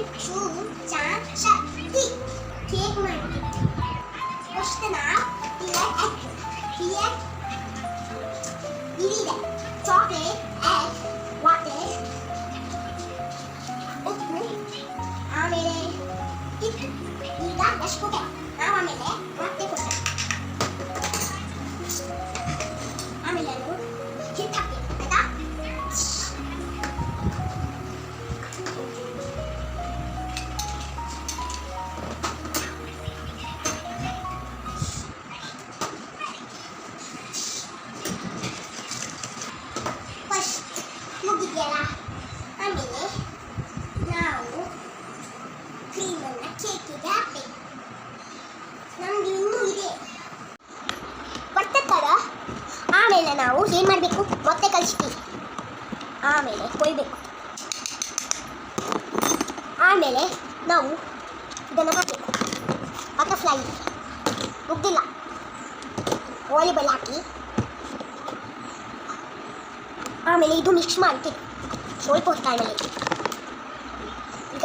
2 3 cake ಮಾಡಿ first ನಾವು here ಇಲ್ಲಿದೆ ಚಾಕ್ಲೇಟ್ egg ವಾಟರ್ ಉಪ್ಪು ಆಮೇಲೆ ಹಿಟ್ಟು ಈಗ ಎಷ್ಟು ಕೊಟ್ಟೆ ನಾವು ಆಮೇಲೆ ಮತ್ತೆ ಕೊಟ್ಟೆ ಆಮೇಲೆ ನಾವು ಹಿಟ್ಟು ಹಾಕ್ತೀವಿ ಆಯ್ತಾ ಮುಗಿದೆಯಲ್ಲ ಆಮೇಲೆ ನಾವು ಕ್ರೀಮನ್ನು ಕೇಕಿಗೆ ಹಾಕಬೇಕು ನಮ್ಗೆ ಇನ್ನೂ ಇದೆ ಬರ್ತಕ್ಕಲ್ಲ ಆಮೇಲೆ ನಾವು ಏನು ಮಾಡಬೇಕು ಮತ್ತೆ ಕಲಿಸ್ತೀವಿ ಆಮೇಲೆ ಕೊಯ್ಬೇಕು ಆಮೇಲೆ ನಾವು ಇದನ್ನು ಹಾಕಬೇಕು ಬಟರ್ಫ್ಲೈ ಮುಗ್ದಿಲ್ಲ ವಾಲಿಬಾಲ್ ಹಾಕಿ ಆಮೇಲೆ ಇದು ಮಿಕ್ಸ್ ಮಾಡ್ತೀವಿ ಸ್ವಲ್ಪ ಹೊತ್ತು ಆಮೇಲೆ ಈಗ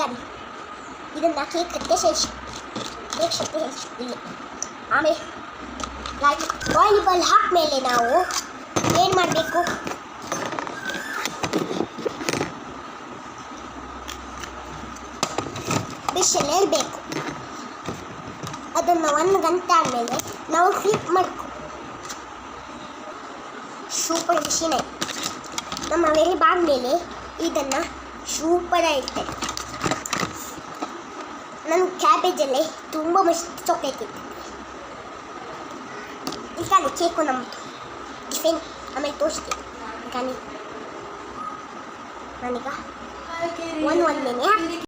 ಇದನ್ನು ಕೇಕ್ ಕಟ್ಟೆ ಸೇರಿಸಿ ಕೇಕ್ ಶಕ್ತಿ ಸೇರಿಸಿ ಇಲ್ಲಿ ಆಮೇಲೆ ಲೈಕ್ ವಾಲಿಬಾಲ್ ಹಾಕ್ಮೇಲೆ ನಾವು ಏನು ಮಾಡಬೇಕು ಬಿಸಿಲಲ್ಲಿ ಇರಬೇಕು ಅದನ್ನು 1 ಗಂಟೆ ಆದಮೇಲೆ ನಾವು ಫ್ಲಿಪ್ ಮಾಡಬೇಕು ಸೂಪರ್ ಬಿಸಿನೇ ನಮ್ಮ ವೆರಿ ಬಾದ್ಮೇಲೆ ಇದನ್ನು ಸೂಪರಾಗಿ ಇರ್ತದೆ ನನ್ನ ಕ್ಯಾಬೇಜಲ್ಲೇ ತುಂಬ ಮಸ್ತ್ ಚಾಕ್ಲೇಟ್ ಇತ್ತು ಈಗ ಅಲ್ಲಿ ಕೇಕು ನಮ್ಮ ಟಿಫಿನ್ ಆಮೇಲೆ ತೋರಿಸ್ತೀವಿ ಈಗ ನಾನೀಗ ಒಂದು ಹಾಕ್ತೀನಿ